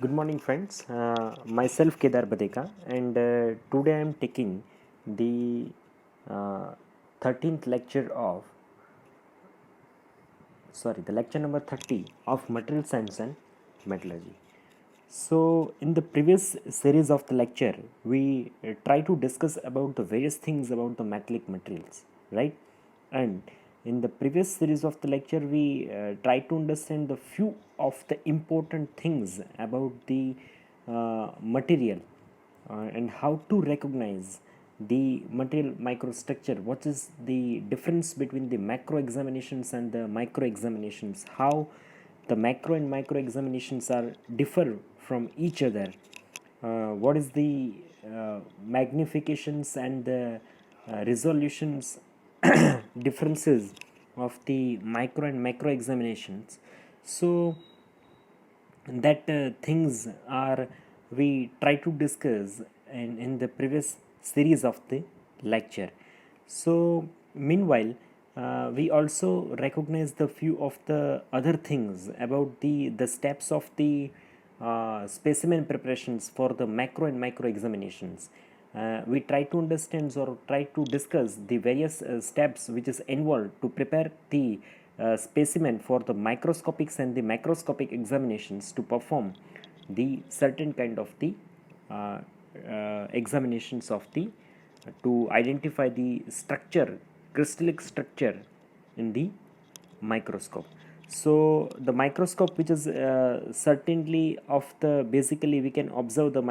Good morning, friends. Myself Kedar Badeka, and today I am taking the 13th lecture of the lecture number 30 of Material Science and Metallurgy. So, in the previous series of the lecture, we try to discuss about the various things about the metallic materials, right? And in the previous series of the lecture, we try to understand the few of the important things about the material and how to recognize the material microstructure. What is the difference between the macro examinations and the micro examinations? How the macro and micro examinations are differ from each other. What is the magnifications and the resolutions differences of the micro and macro examinations? So that things are we try to discuss in the previous series of the lecture. So meanwhile, we also recognize the few of the other things about the steps of the specimen preparations for the macro and micro examinations. We try to understand or try to discuss the various steps which is involved to prepare the specimen for the microscopics and the macroscopic examinations to perform the certain kind of the examinations of the to identify the structure, crystallic structure in the microscope. So the microscope, which is certainly of the basically we can observe the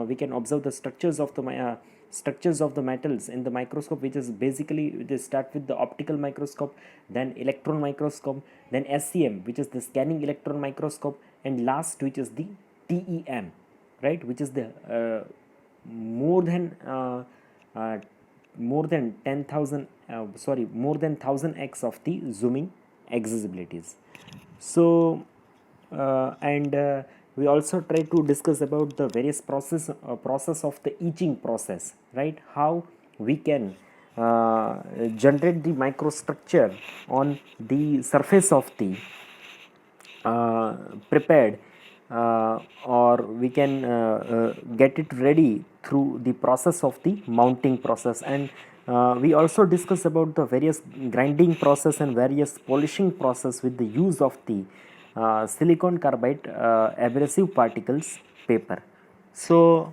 we can observe the structures of the structures of the metals in the microscope, which is basically they start with the optical microscope, then electron microscope, then SEM, which is the scanning electron microscope, and last, which is the TEM, right, which is the more than uh, uh, more than 10,000 more than 1000x of the zooming accessibilities. So and we also try to discuss about the various process of the etching process, right, how we can generate the microstructure on the surface of the uh, prepared, or we can get it ready through the process of the mounting process. And we also discuss about the various grinding process and various polishing process with the use of the silicon carbide abrasive particles paper. So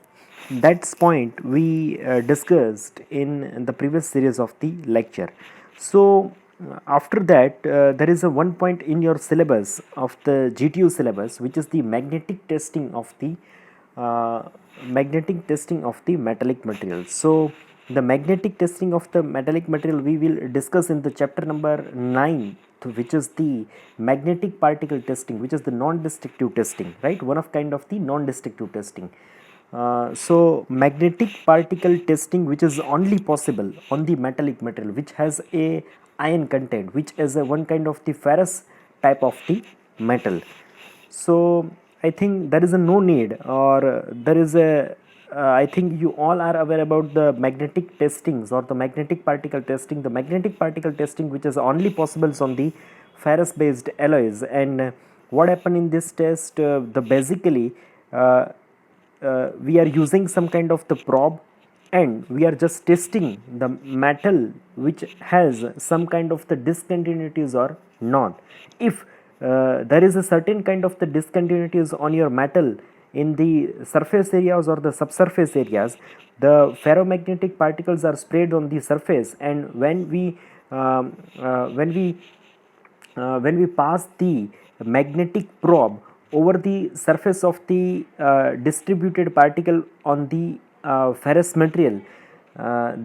that's point we discussed in the previous series of the lecture. So after that, there is a one point in your syllabus of the GTU syllabus, which is the uh, magnetic testing of the metallic materials. So the magnetic testing of the metallic material we will discuss in the chapter number 9, which is the magnetic particle testing, which is the non-destructive testing, right, one of kind of the non-destructive testing. So magnetic particle testing, which is only possible on the metallic material which has a iron content, which is a one kind of the ferrous type of the metal. So I think there is a no need, or there is a I think you all are aware about the magnetic testings or the magnetic particle testing. The magnetic particle testing, which is only possible on the ferrous based alloys. And what happened in this test, the basically we are using some kind of the probe, and we are just testing the metal which has some kind of the discontinuities or not. If there is a certain kind of the discontinuities on your metal in the surface areas or the subsurface areas, the ferromagnetic particles are sprayed on the surface, and um, uh, when we when we pass the magnetic probe over the surface of the distributed particle on the ferrous material,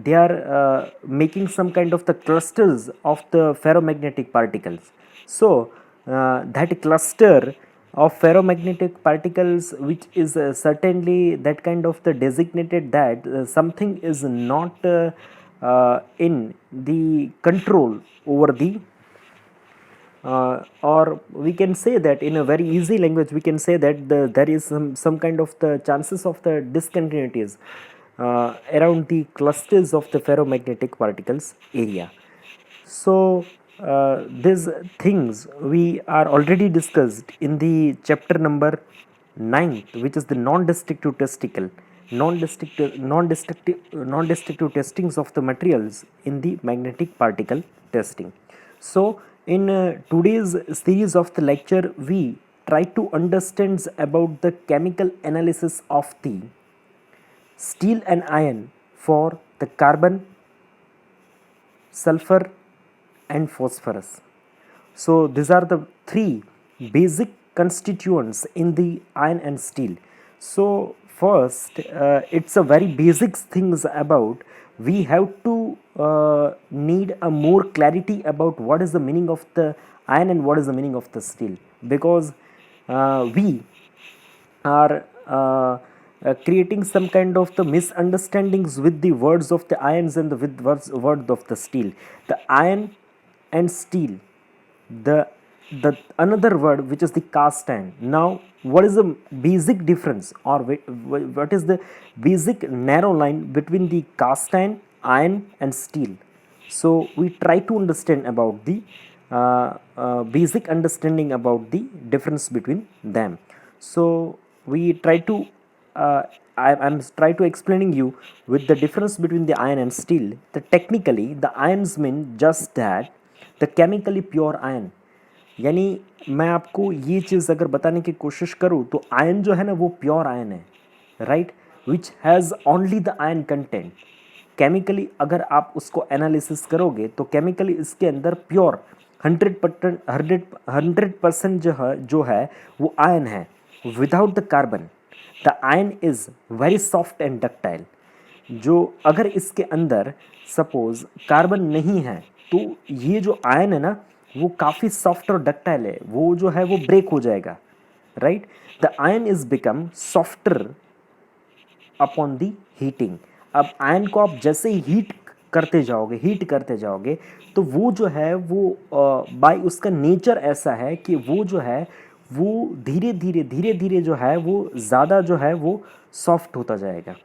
they are making some kind of the clusters of the ferromagnetic particles. So that cluster of ferromagnetic particles, which is certainly that kind of the designated that something is not in the control over the or we can say that in a very easy language, we can say that there is some kind of the chances of the discontinuities around the clusters of the ferromagnetic particles area. So these things we are already discussed in the chapter number ninth, which is the non-destructive testicle, non-destructive testings of the materials in the magnetic particle testing. So in today's series of the lecture, we try to understand about the chemical analysis of the steel and iron for the carbon, sulfur and phosphorus. So these are the three basic constituents in the iron and steel. So first, it's a very basic things about, we have to need a more clarity about what is the meaning of the iron and what is the meaning of the steel, because we are creating some kind of the misunderstandings with the words of the irons and the with word of the steel. The iron and steel, the another word which is the cast iron. Now what is the basic difference, or what is the basic narrow line between the cast iron and steel? So we try to understand about the basic understanding about the difference between them. So we try to I'm try to explaining you with the difference between the iron and steel. The technically the ions mean just that the chemically pure iron, यानी मैं आपको ये चीज़ अगर बताने की कोशिश करूँ तो आयन जो है ना वो प्योर आयन है, right, which has only the ion content. Chemically अगर आप उसको एनालिसिस करोगे तो केमिकली इसके अंदर प्योर 100% जो है वो आयन है, without the carbon. The ion is very soft and ductile. जो अगर इसके अंदर सपोज कार्बन नहीं है तो ये जो आयन है ना वो काफ़ी सॉफ्ट और डक्टाइल है, वो जो है वो ब्रेक हो जाएगा, right. The ion is become softer upon the heating. अब आयन को आप जैसे ही हीट करते जाओगे तो वो जो है वो बाय उसका नेचर ऐसा है कि वो जो है वो धीरे धीरे जो है वो ज़्यादा जो है वो सॉफ्ट होता जाएगा.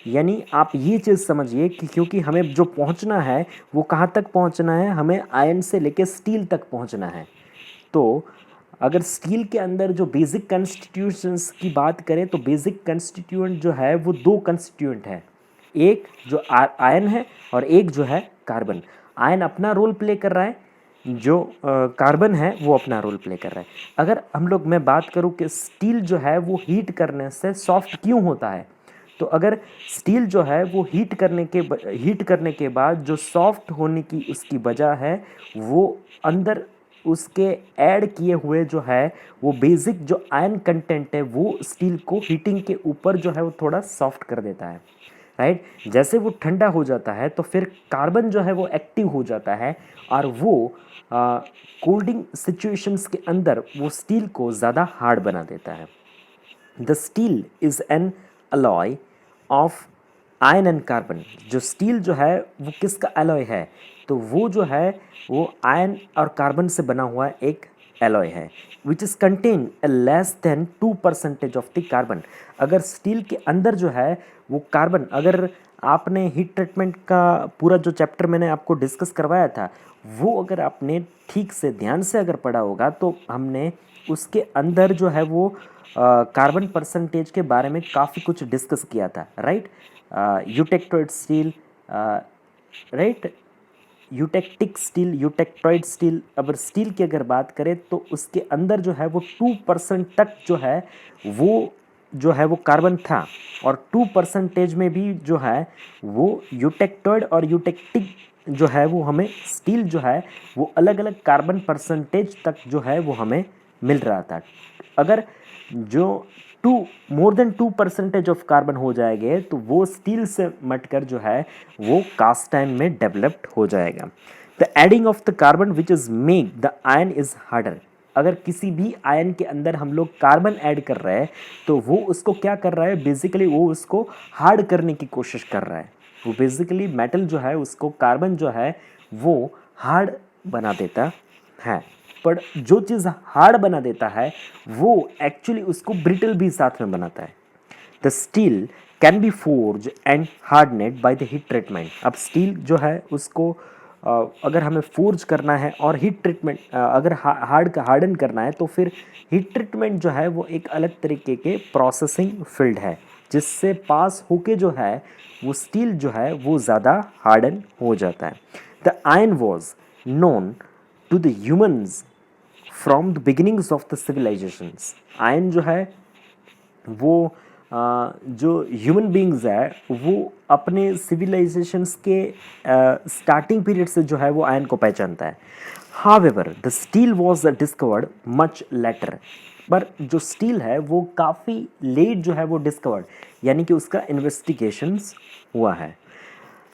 यानी आप ये चीज़ समझिए कि क्योंकि हमें जो पहुंचना है वो कहाँ तक पहुंचना है, हमें आयन से लेके स्टील तक पहुंचना है. तो अगर स्टील के अंदर जो बेसिक कंस्टिट्यूशंस की बात करें तो बेसिक कंस्टिट्यूएंट जो है वो दो कंस्टिट्यूएंट है, एक जो आयन है और एक जो है कार्बन. आयन अपना रोल प्ले कर रहा है, जो कार्बन है वो अपना रोल प्ले कर रहा है. अगर हम लोग मैं बात करूँ कि स्टील जो है वो हीट करने से सॉफ्ट क्यों होता है, तो अगर स्टील जो है वो हीट करने के बाद जो सॉफ्ट होने की उसकी वजह है वो अंदर उसके ऐड किए हुए जो है वो बेसिक जो आयन कंटेंट है वो स्टील को हीटिंग के ऊपर जो है वो थोड़ा सॉफ्ट कर देता है, राइट. जैसे वो ठंडा हो जाता है तो फिर कार्बन जो है वो एक्टिव हो जाता है और वो कोल्डिंग सिचुएशंस के अंदर वो स्टील को ज़्यादा हार्ड बना देता है. The steel is an alloy of ion and carbon. जो स्टील जो है वो किसका अलॉय है, तो वो जो है वो आयन और कार्बन से बना हुआ एक अलॉय है, which is contain less than 2% of the carbon. अगर स्टील के अंदर जो है वो कार्बन, अगर आपने हीट ट्रीटमेंट का पूरा जो चैप्टर मैंने आपको डिस्कस करवाया था वो अगर आपने ठीक से ध्यान से अगर पढ़ा होगा तो हमने उसके अंदर जो है वो कार्बन परसेंटेज के बारे में काफ़ी कुछ डिस्कस किया था, right. Eutectoid steel, right, eutectic steel, eutectoid steel. अगर स्टील की अगर बात करें तो उसके अंदर जो है वो 2% तक जो है वो कार्बन था, और 2% में भी जो है वो यूटेक्टोइड और यूटेक्टिक जो है वो हमें स्टील जो है वो अलग अलग कार्बन परसेंटेज तक जो है वो हमें मिल रहा था. अगर जो मोर देन 2% ऑफ कार्बन हो जाएंगे तो वो स्टील से मटकर जो है वो कास्ट आयन में डेवलप्ड हो जाएगा. The adding of the carbon which is make the ion is harder. अगर किसी भी आयन के अंदर हम लोग कार्बन ऐड कर रहे हैं तो वो उसको क्या कर रहा है, बेसिकली वो उसको हार्ड करने की कोशिश कर रहा है. वो बेसिकली मेटल जो है उसको कार्बन जो है वो हार्ड बना देता है, पर जो चीज़ हार्ड बना देता है वो एक्चुअली उसको ब्रिटल भी साथ में बनाता है. The steel can be forge and hardened by the heat treatment. अब स्टील जो है उसको अगर हमें फोर्ज करना है और हीट ट्रीटमेंट अगर हार्डन करना है, तो फिर हीट ट्रीटमेंट जो है वो एक अलग तरीके के प्रोसेसिंग फील्ड है, जिससे पास होके जो है वो स्टील जो है वो ज़्यादा हार्डन हो जाता है। The iron was known to the humans from the beginnings of the civilisations. Iron जो है वो जो ह्यूमन बींग्स है वो अपने सिविलाइजेशंस के स्टार्टिंग पीरियड से जो है वो आयरन को पहचानता है। However the steel was discovered much later, पर जो स्टील है वो काफ़ी लेट जो है वो डिस्कवर्ड, यानी कि उसका इन्वेस्टिगेशंस हुआ है।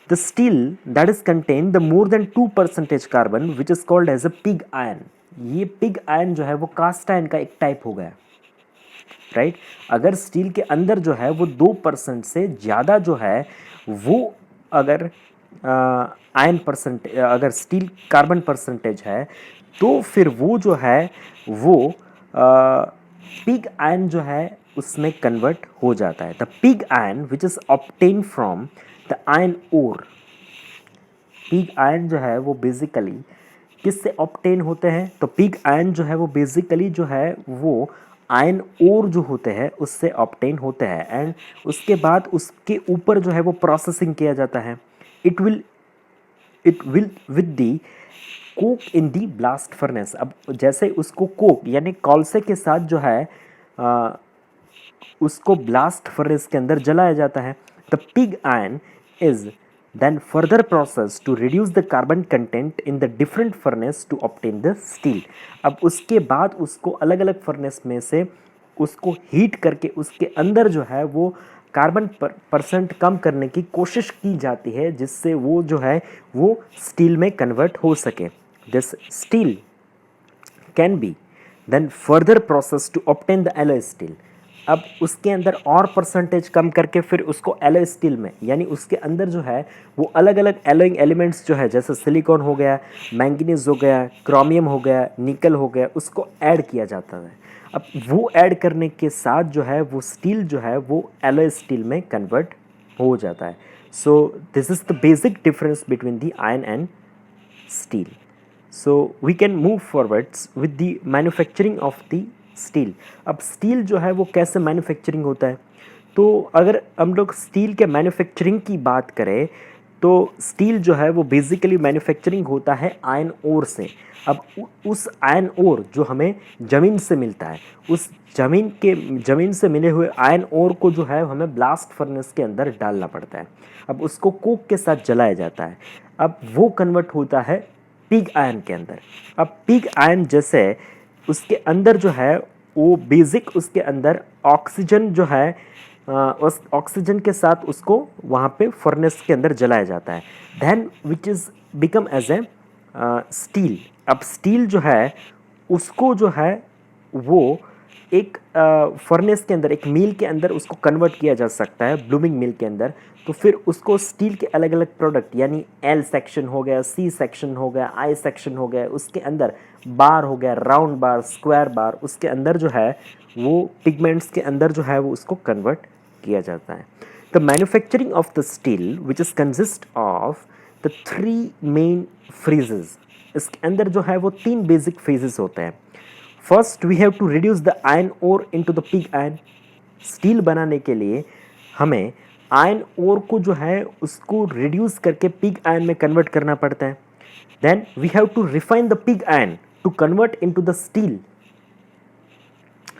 The steel that is contained the more than 2% carbon which is called as a pig iron, ये pig iron जो है वो कास्ट आयन का एक टाइप हो गया, राइट। अगर स्टील के अंदर जो है वो 2% से ज़्यादा जो है वो अगर आयन परसेंट अगर स्टील कार्बन परसेंटेज है, तो फिर वो जो है वो पिग आयन जो है उसमें कन्वर्ट हो जाता है। The pig iron which is obtain from the iron ore. Pig iron जो है वो बेसिकली किससे ऑब्टेन होते हैं? तो पिग आयन जो है वो बेसिकली जो है वो आयन ओर जो होते हैं उससे ऑब्टेन होते हैं, एंड उसके बाद उसके ऊपर जो है वो प्रोसेसिंग किया जाता है। It will with the Coke in the blast furnace. अब जैसे उसको कोक यानी कोलसे के साथ जो है उसको ब्लास्ट फर्नेस के अंदर जलाया जाता है। The pig ion is then further process to reduce the carbon content in the different furnace to obtain the steel। अब उसके बाद उसको अलग अलग फर्नेस में से उसको हीट करके उसके अंदर जो है वो कार्बन परसेंट कम करने की कोशिश की जाती है, जिससे वो जो है वो स्टील में कन्वर्ट हो सके। This steel can be then further process to obtain the alloy steel. अब उसके अंदर और परसेंटेज कम करके फिर उसको एलॉय स्टील में, यानी उसके अंदर जो है वो अलग अलग एलॉइंग एलिमेंट्स जो है जैसे सिलिकॉन हो गया, मैंगनीज हो गया, क्रोमियम हो गया, निकल हो गया, उसको ऐड किया जाता है। अब वो ऐड करने के साथ जो है वो स्टील जो है वो एलॉय स्टील में कन्वर्ट हो जाता है। So this is the basic difference between the iron and steel. So we can move forwards with the manufacturing of the steel. अब स्टील जो है वो कैसे मैन्युफैक्चरिंग होता है? तो अगर हम लोग स्टील के मैन्युफैक्चरिंग की बात करें तो स्टील जो है वो बेसिकली मैन्युफैक्चरिंग होता है आयरन ओर से। अब उस आयरन ओर जो हमें ज़मीन से मिलता है, उस ज़मीन से मिले हुए आयरन ओर को जो है हमें ब्लास्ट फर्नेस के अंदर डालना पड़ता है। अब उसको कोक के साथ जलाया जाता है। अब वो कन्वर्ट होता है पिग आयन के अंदर। अब पिग आयन जैसे उसके अंदर जो है वो बेसिक उसके अंदर ऑक्सीजन जो है उस ऑक्सीजन के साथ उसको वहाँ पे फर्नेस के अंदर जलाया जाता है, then which is become as a steel. अब स्टील जो है उसको जो है वो एक फर्नेस के अंदर, एक मिल के अंदर उसको कन्वर्ट किया जा सकता है, ब्लूमिंग मिल के अंदर। तो फिर उसको स्टील के अलग अलग प्रोडक्ट यानी एल सेक्शन हो गया, सी सेक्शन हो गया, आई सेक्शन हो गया, उसके अंदर बार हो गया, राउंड बार, स्क्वायर बार, उसके अंदर जो है वो पिगमेंट्स के अंदर जो है वो उसको कन्वर्ट किया जाता है। The manufacturing of the steel which is consist of the 3 main phases. इसके अंदर जो है वो 3 बेसिक फेजेस होते हैं। First we have to reduce the iron ore into the pig iron. Steel बनाने के लिए हमें आयरन ओर को जो है उसको रिड्यूस करके पिग आयन में कन्वर्ट करना पड़ता है। Then we have to refine the pig iron to convert into the steel,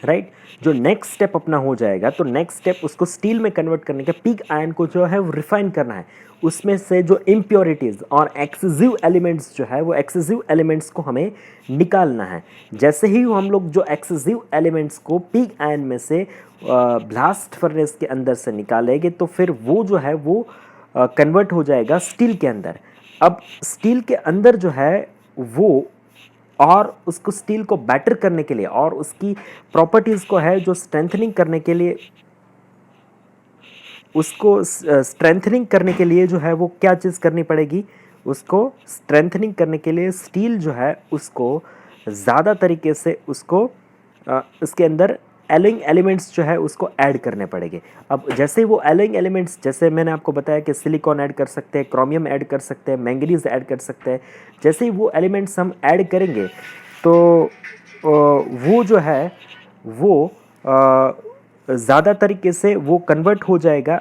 right. जो नेक्स्ट स्टेप अपना हो जाएगा, तो नेक्स्ट स्टेप उसको स्टील में कन्वर्ट करने का, पिग आयन को जो है वो रिफाइन करना है, उसमें से जो इम्प्योरिटीज़ और एक्सेसिव एलिमेंट्स जो है वो एक्सेसिव एलिमेंट्स को हमें निकालना है। जैसे ही हम लोग जो एक्सेसिव एलिमेंट्स को पिग आयन में से ब्लास्ट फर्नेस के अंदर से निकालेंगे, तो फिर वो जो है वो कन्वर्ट हो जाएगा स्टील के अंदर। अब स्टील के अंदर जो है वो और उसको स्टील को बेटर करने के लिए और उसकी प्रॉपर्टीज़ को है जो स्ट्रेंथनिंग करने के लिए, उसको स्ट्रेंथनिंग करने के लिए जो है वो क्या चीज़ करनी पड़ेगी? उसको स्ट्रेंथनिंग करने के लिए स्टील जो है उसको ज़्यादा तरीके से उसको इसके अंदर एलोइंग एलिमेंट्स जो है उसको ऐड करने पड़ेंगे। अब जैसे वो एलोइंग एलिमेंट्स, जैसे मैंने आपको बताया कि सिलिकॉन ऐड कर सकते हैं, क्रोमियम ऐड कर सकते हैं, मैंगनीज ऐड कर सकते हैं, जैसे ही वो एलिमेंट्स हम ऐड करेंगे तो वो जो है वो ज़्यादा तरीके से वो कन्वर्ट हो जाएगा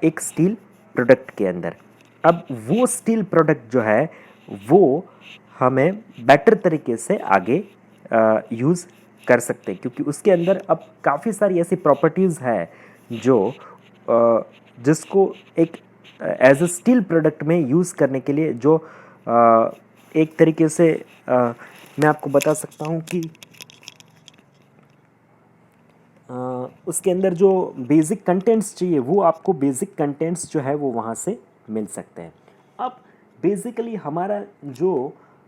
एक स्टील प्रोडक्ट के अंदर। अब वो स्टील प्रोडक्ट जो है वो हमें बेटर तरीके से आगे यूज़ कर सकते हैं, क्योंकि उसके अंदर अब काफ़ी सारी ऐसी प्रॉपर्टीज़ है जो जिसको एक एज अ स्टील प्रोडक्ट में यूज़ करने के लिए जो एक तरीके से मैं आपको बता सकता हूँ कि उसके अंदर जो बेसिक कंटेंट्स चाहिए वो आपको बेसिक कंटेंट्स जो है वो वहाँ से मिल सकते हैं। अब बेसिकली हमारा जो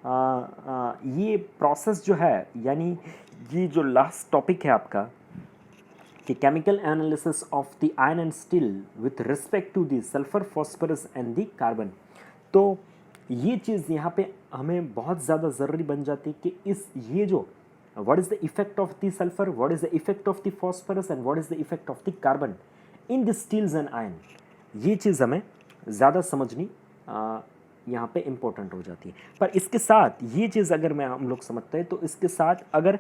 ये प्रोसेस जो है, यानी ये जो लास्ट टॉपिक है आपका कि chemical analysis of the iron and steel with respect to the sulphur, phosphorus and the carbon, तो ये चीज़ यहाँ पे हमें बहुत ज़्यादा ज़रूरी बन जाती है कि ये जो what is the effect of the sulfur, what is the effect of the phosphorus and what is the effect of the carbon in the steels and iron, ये चीज़ हमें ज़्यादा समझनी यहाँ पे इम्पोर्टेंट हो जाती है। पर इसके साथ ये चीज़ अगर मैं हम लोग समझते हैं तो इसके साथ अगर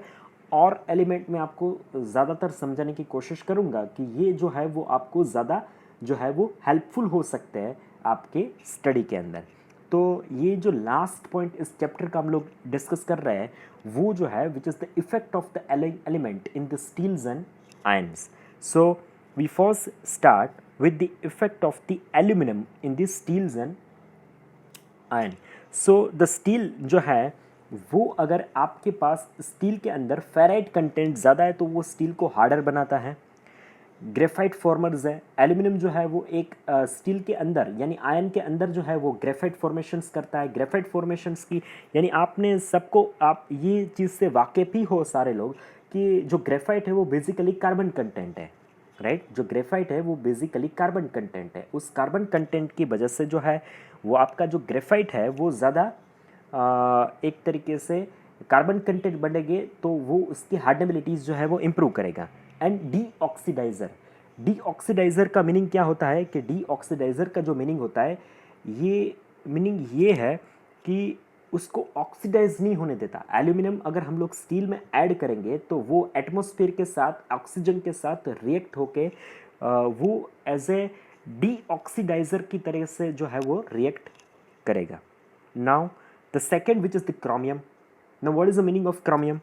और एलिमेंट में आपको ज़्यादातर समझाने की कोशिश करूँगा कि ये जो है वो आपको ज़्यादा जो है वो हेल्पफुल हो सकते हैं आपके स्टडी के अंदर। तो ये जो लास्ट पॉइंट इस चैप्टर का हम लोग डिस्कस कर रहे हैं वो जो है which is the effect of the element in the steels and irons. So we first start with the effect of the aluminium in the steels and iron. So the steel जो है वो अगर आपके पास स्टील के अंदर ferrite content ज़्यादा है तो वो स्टील को हार्डर बनाता है। ग्रेफाइट फॉर्मर्स है, एल्यूमिनियम जो है वो एक स्टील के अंदर यानी आयन के अंदर जो है वो ग्रेफाइट फॉर्मेशंस करता है। ग्रेफाइट फॉर्मेशंस की यानी आपने सबको आप ये चीज़ से वाकिफ ही हो सारे लोग कि जो ग्रेफाइट है वो बेसिकली कार्बन कंटेंट है, राइट। जो ग्रेफाइट है वो बेसिकली कार्बन कंटेंट है। उस कार्बन कंटेंट की वजह से जो है वो आपका जो ग्रेफाइट है वो ज़्यादा एक तरीके से कार्बन कंटेंट बढ़ेंगे तो वो उसकी हार्डनेबिलिटीज़ जो है वो इम्प्रूव करेगा। एंड डी ऑक्सीडाइज़र का मीनिंग क्या होता है कि डी ऑक्सीडाइज़र का जो मीनिंग होता है ये मीनिंग ये है कि उसको ऑक्सीडाइज नहीं होने देता। एल्यूमिनियम अगर हम लोग स्टील में ऐड करेंगे तो वो एटमॉस्फेयर के साथ ऑक्सीजन के साथ रिएक्ट होके वो एज ए डी ऑक्सीडाइज़र की तरह से जो है वो रिएक्ट करेगा। Now the second which is the chromium. Now what is the meaning of chromium?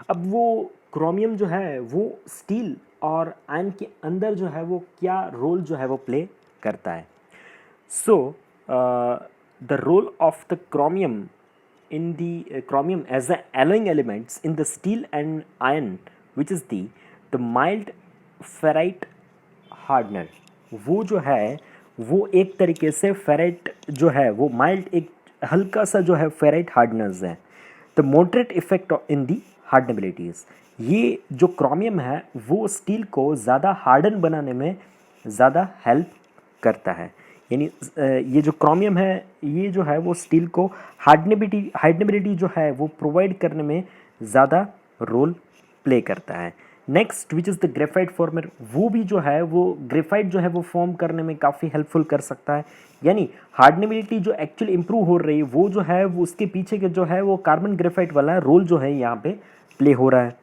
अब वो क्रोमियम जो है वो स्टील और आयन के अंदर जो है वो क्या रोल जो है वो प्ले करता है। So the role of the chromium in the chromium as the alloying elements in the steel and iron which is the mild ferrite hardener। वो जो है वो एक तरीके से फेराइट जो है वो माइल्ड एक हल्का सा जो है फेराइट हार्डनर्स है। द मॉडरेट इफेक्ट इन दी हार्डनेबिलिटीज़, ये जो क्रोमियम है वो स्टील को ज़्यादा हार्डन बनाने में ज़्यादा हेल्प करता है। यानी ये जो क्रोमियम है ये जो है वो स्टील को हार्डनेबिलिटी जो है वो प्रोवाइड करने में ज़्यादा रोल प्ले करता है। Next which is the graphite farmer, वो भी जो है वो ग्रेफाइट जो है वो फॉर्म करने में काफ़ी हेल्पफुल कर सकता है। यानी हार्डनेबिलिटी जो एक्चुअली इंप्रूव हो रही है वो जो है वो उसके पीछे के जो है वो कार्बन ग्रेफाइट वाला रोल जो है यहाँ पे प्ले हो रहा है।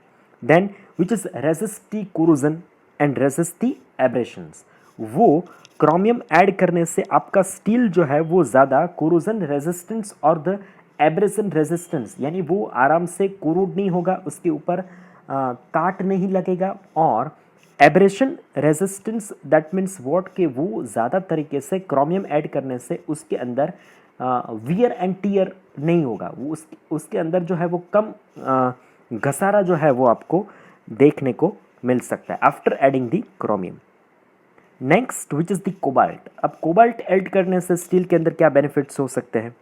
Then which is resist the corrosion and resist the abrasions, वो क्रोमियम ऐड करने से आपका स्टील जो है वो ज़्यादा कोरोजन रेजिस्टेंस और द एब्रेशन रेजिस्टेंस, यानी वो आराम से कोरोड नहीं होगा, उसके ऊपर काट नहीं लगेगा। और abrasion resistance that means what के वो ज़्यादा तरीके से क्रोमियम ऐड करने से उसके अंदर वियर एंड टीयर नहीं होगा, वो उसके अंदर जो है वो कम घसारा जो है वो आपको देखने को मिल सकता है after adding the chromium. Next which is the cobalt. अब कोबाल्ट ऐड करने से स्टील के अंदर क्या बेनिफिट्स हो सकते हैं?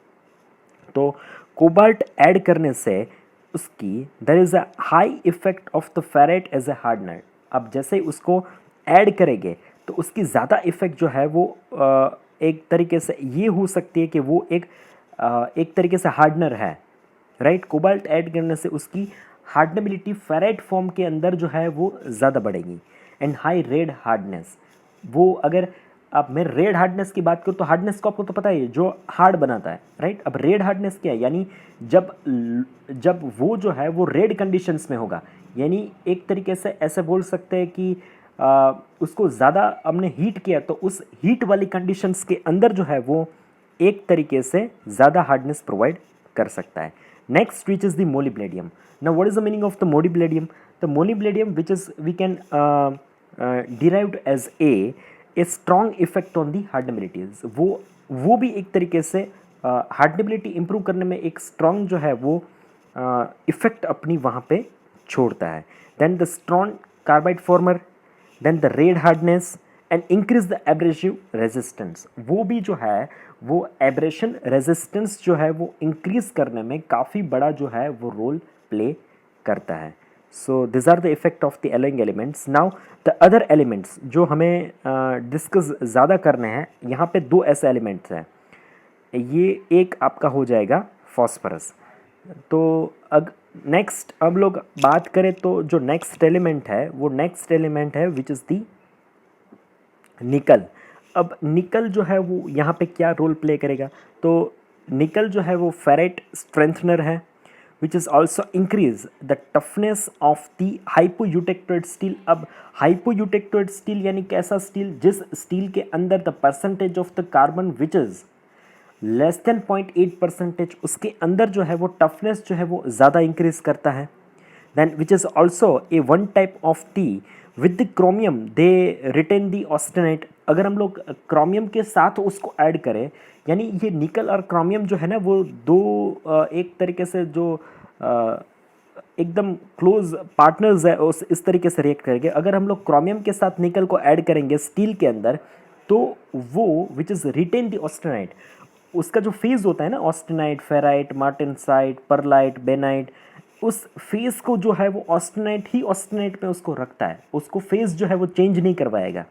तो कोबाल्ट ऐड करने से उसकी there is a high effect of the ferrite as a hardener. अब जैसे उसको ऐड करेंगे तो उसकी ज़्यादा इफेक्ट जो है वो एक तरीके से ये हो सकती है कि वो एक तरीके से हार्डनर है, राइट। कोबाल्ट ऐड करने से उसकी हार्डनेबिलिटी फेराइट फॉर्म के अंदर जो है वो ज़्यादा बढ़ेगी। एंड हाई रेड हार्डनेस, वो अगर अब मैं रेड हार्डनेस की बात करूँ तो हार्डनेस को आपको तो पता ही है जो हार्ड बनाता है, राइट। अब रेड हार्डनेस क्या है, यानी जब वो जो है वो रेड कंडीशंस में होगा, यानी एक तरीके से ऐसे बोल सकते हैं कि उसको ज़्यादा हमने हीट किया तो उस हीट वाली कंडीशंस के अंदर जो है वो एक तरीके से ज़्यादा हार्डनेस प्रोवाइड कर सकता है। Next which is the molybdenum. Now what is the meaning of the molybdenum? The molybdenum which is we can derived as a strong effect on the hardenabilities. वो भी एक तरीके से हार्डनेबिलिटी इंप्रूव करने में एक स्ट्रॉन्ग जो है वो इफेक्ट अपनी वहाँ पे छोड़ता है। Then the strong carbide former, then the red hardness and increase the abrasive resistance. वो भी जो है वो एब्रेशन रेजिस्टेंस जो है वो इंक्रीज करने में काफ़ी बड़ा जो है वो रोल प्ले करता है। So this are the effect of the alloying elements. Now the other elements जो हमें डिस्कस ज़्यादा करने हैं, यहाँ पे दो ऐसे एलिमेंट्स हैं। ये एक आपका हो जाएगा फॉस्फरस। तो नेक्स्ट अब लोग बात करें तो जो नेक्स्ट एलिमेंट है वो नेक्स्ट एलिमेंट है विच इज़ दी निकल। अब निकल जो है वो यहाँ पे क्या रोल प्ले करेगा, तो निकल जो है वो फेराइट स्ट्रेंथनर है which is also increase the toughness of the hypoeutectoid steel. अब हाइपोयूटेक्टोइड स्टील यानी कैसा स्टील, जिस स्टील के अंदर the percentage of the carbon which is less than 0.8%, उसके अंदर जो है वो टफनेस जो है वो ज़्यादा इंक्रीज करता है। Then which is also a one type of T with the chromium they retain the austenite. अगर हम लोग क्रोमियम के साथ उसको ऐड करें, यानी ये निकल और क्रोमियम जो है ना वो दो एक तरीके से जो एकदम क्लोज पार्टनर्स है उस इस तरीके से रिएक्ट करेंगे। अगर हम लोग क्रोमियम के साथ निकल को ऐड करेंगे स्टील के अंदर, तो वो which is retain the austenite, उसका जो फेज होता है ना austenite, ferrite, martensite, pearlite, bainite, उस फेज को जो है वो ऑस्टेनाइट ही ऑस्टेनाइट में उसको रखता है, उसको फेज जो है वो चेंज नहीं करवाएगा।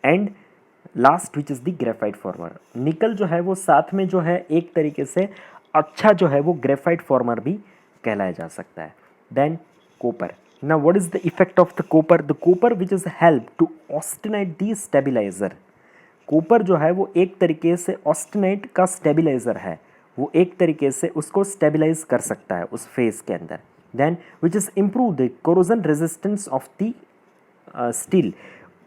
And last which is the graphite farmer. निकल जो है वो साथ में जो है एक तरीके से अच्छा जो है वो ग्रेफाइट फॉर्मर भी कहलाया जा सकता है। Then copper. Now what is the effect of the copper? The copper which is help to austenite the stabiliser. Copper जो है वो एक तरीके से ऑस्टेनाइट का स्टेबिलाइजर है, वो एक तरीके से उसको स्टेबिलाइज कर सकता है उस फेज के अंदर। Then which is improve the corrosion resistance of the steel.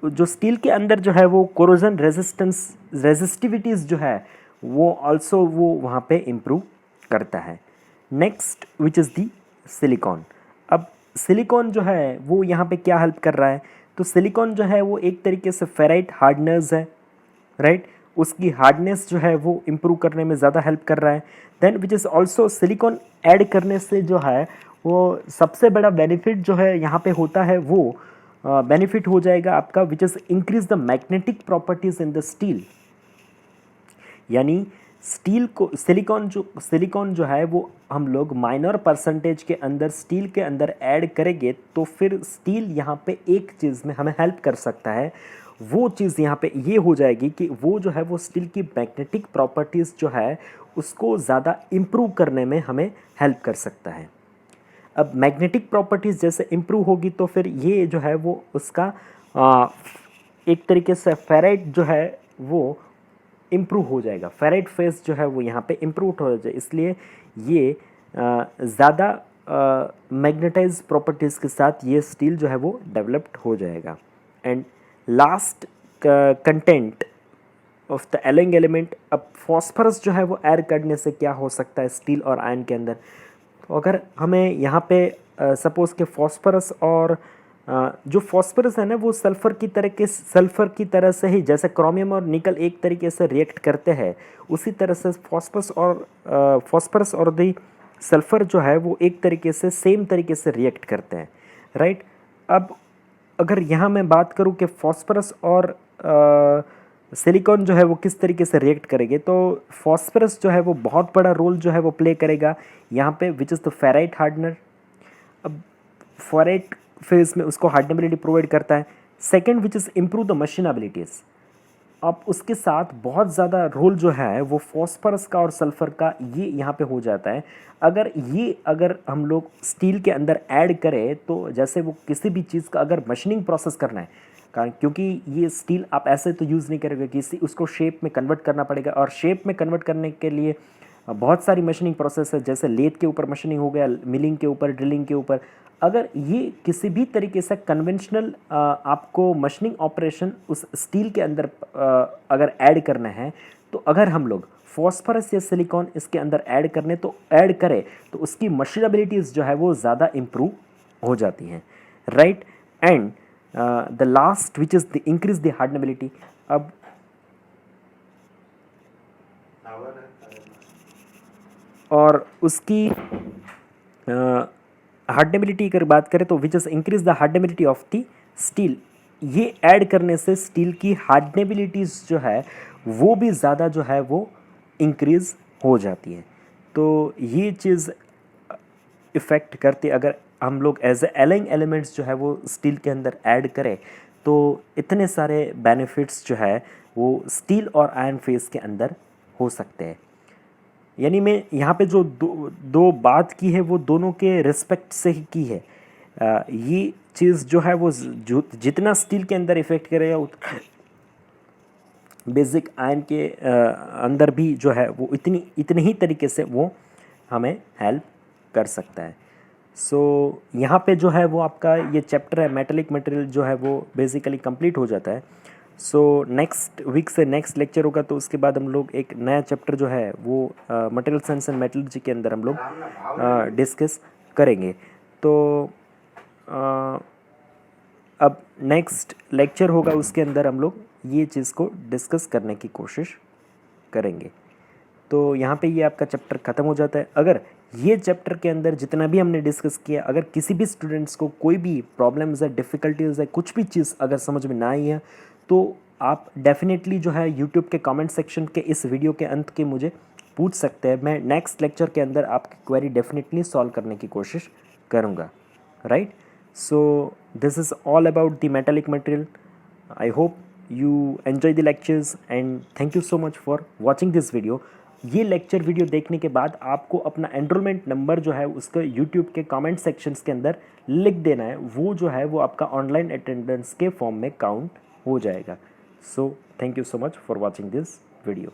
जो स्टील के अंदर जो है वो कोरोजन रेजिस्टिविटीज़ जो है वो ऑल्सो वो वहाँ पे इम्प्रूव करता है। Next which is the silicon. अब सिलिकॉन जो है वो यहाँ पे क्या हेल्प कर रहा है, तो सिलिकॉन जो है वो एक तरीके से फेराइट हार्डनर्स है, राइट, उसकी हार्डनेस जो है वो इम्प्रूव करने में ज़्यादा हेल्प कर रहा है। Then which is also silicon add करने से जो है वो सबसे बड़ा बेनिफिट जो है यहाँ पे होता है वो बेनिफिट हो जाएगा आपका which is increase the magnetic properties in the steel. यानी स्टील को सिलिकॉन जो है वो हम लोग माइनर परसेंटेज के अंदर स्टील के अंदर ऐड करेंगे तो फिर स्टील यहाँ पे एक चीज़ में हमें हेल्प कर सकता है। वो चीज़ यहाँ पे ये हो जाएगी कि वो जो है वो स्टील की मैग्नेटिक प्रॉपर्टीज़ जो है उसको ज़्यादा इम्प्रूव करने में हमें हेल्प कर सकता है। अब मैग्नेटिक प्रॉपर्टीज़ जैसे इम्प्रूव होगी तो फिर ये जो है वो उसका एक तरीके से फेराइट जो है वो इम्प्रूव हो जाएगा, फेराइट फेस जो है वो यहाँ पे इम्प्रूव हो जाए, इसलिए ये ज़्यादा मैग्नेटाइज प्रॉपर्टीज़ के साथ ये स्टील जो है वो डेवलप्ड हो जाएगा। And last content of the allowing element. अब फॉस्फरस जो है वो ऐड करने से क्या हो सकता है स्टील और आयन के अंदर, तो अगर हमें यहाँ पे सपोज़ के फॉस्फरस और जो फॉस्फरस है ना वो सल्फ़र की तरह से ही जैसे क्रोमियम और निकल एक तरीके से रिएक्ट करते हैं, उसी तरह से फॉस्फरस और दी सल्फ़र जो है वो एक तरीके से सेम तरीके से रिएक्ट करते हैं, राइट। अब अगर यहाँ मैं बात करूँ कि फॉस्फरस और सिलिकॉन जो है वो किस तरीके से रिएक्ट करेंगे, तो फॉस्फरस जो है वो बहुत बड़ा रोल जो है वो प्ले करेगा यहाँ पे which is the ferrite hardener. अब फेराइट फेज में उसको हार्डनेबिलिटी प्रोवाइड करता है। Second which is improve the machinabilities. अब उसके साथ बहुत ज़्यादा रोल जो है वो फॉस्फरस का और सल्फ़र का ये यहाँ पे हो जाता है। अगर हम लोग स्टील के अंदर ऐड करें तो जैसे वो किसी भी चीज़ का अगर मशीनिंग प्रोसेस करना है, कारण क्योंकि ये स्टील आप ऐसे तो यूज़ नहीं करोगे, किसी उसको शेप में कन्वर्ट करना पड़ेगा, और शेप में कन्वर्ट करने के लिए बहुत सारी मशीनिंग प्रोसेस है, जैसे लेथ के ऊपर मशीनिंग हो गया, मिलिंग के ऊपर, ड्रिलिंग के ऊपर। अगर ये किसी भी तरीके से कन्वेंशनल आपको मशीनिंग ऑपरेशन उस स्टील के अंदर अगर ऐड करना है, तो अगर हम लोग फॉस्फरस या सिलिकॉन इसके अंदर ऐड करें तो उसकी मशीनेबिलिटीज़ जो है वो ज़्यादा इम्प्रूव हो जाती हैं, right. And the last which is the increase the hardenability. अब और उसकी हार्डनेबिलिटी अगर बात करें तो which is increase the hardenability of the steel, ये ऐड करने से स्टील की हार्डनेबिलिटीज़ जो है वो भी ज़्यादा जो है वो इंक्रीज़ हो जाती है। तो ये चीज़ इफ़ेक्ट करते, अगर हम लोग एज ए एलाइंग एलिमेंट्स जो है वो स्टील के अंदर ऐड करें तो इतने सारे बेनिफिट्स जो है वो स्टील और आयरन फेस के अंदर हो सकते हैं। यानी मैं यहाँ पे जो दो बात की है वो दोनों के रिस्पेक्ट से ही की है। ये चीज़ जो है वो जो जितना स्टील के अंदर इफ़ेक्ट करेगा बेसिक आयन के अंदर भी जो है वो इतने ही तरीके से वो हमें हेल्प कर सकता है। सो यहाँ पे जो है वो आपका ये चैप्टर है मेटेलिक मटेरियल जो है वो बेसिकली कंप्लीट हो जाता है। सो नेक्स्ट वीक से नेक्स्ट लेक्चर होगा, तो उसके बाद हम लोग एक नया चैप्टर जो है वो मटेरियल साइंस एंड मेटलर्जी के अंदर हम लोग डिस्कस करेंगे। तो अब नेक्स्ट लेक्चर होगा उसके अंदर हम लोग ये चीज़ को डिस्कस करने की कोशिश करेंगे। तो यहाँ पे ये आपका चैप्टर ख़त्म हो जाता है। अगर ये चैप्टर के अंदर जितना भी हमने डिस्कस किया, अगर किसी भी स्टूडेंट्स को कोई भी प्रॉब्लम्स है, डिफ़िकल्टीज़ है, कुछ भी चीज़ अगर समझ में ना आई है तो आप डेफिनेटली जो है यूट्यूब के कमेंट सेक्शन के इस वीडियो के अंत के मुझे पूछ सकते हैं। मैं नेक्स्ट लेक्चर के अंदर आपकी क्वेरी डेफिनेटली सॉल्व करने की कोशिश करूँगा, right. So this is all about the metallic material. I hope you enjoy the lectures and thank you so much for watching this video। ये लेक्चर वीडियो देखने के बाद आपको अपना एनरोलमेंट नंबर जो है उसका यूट्यूब के कमेंट सेक्शंस के अंदर लिख देना है, वो जो है वो आपका ऑनलाइन अटेंडेंस के फॉर्म में काउंट हो जाएगा। So thank you so much for watching this video.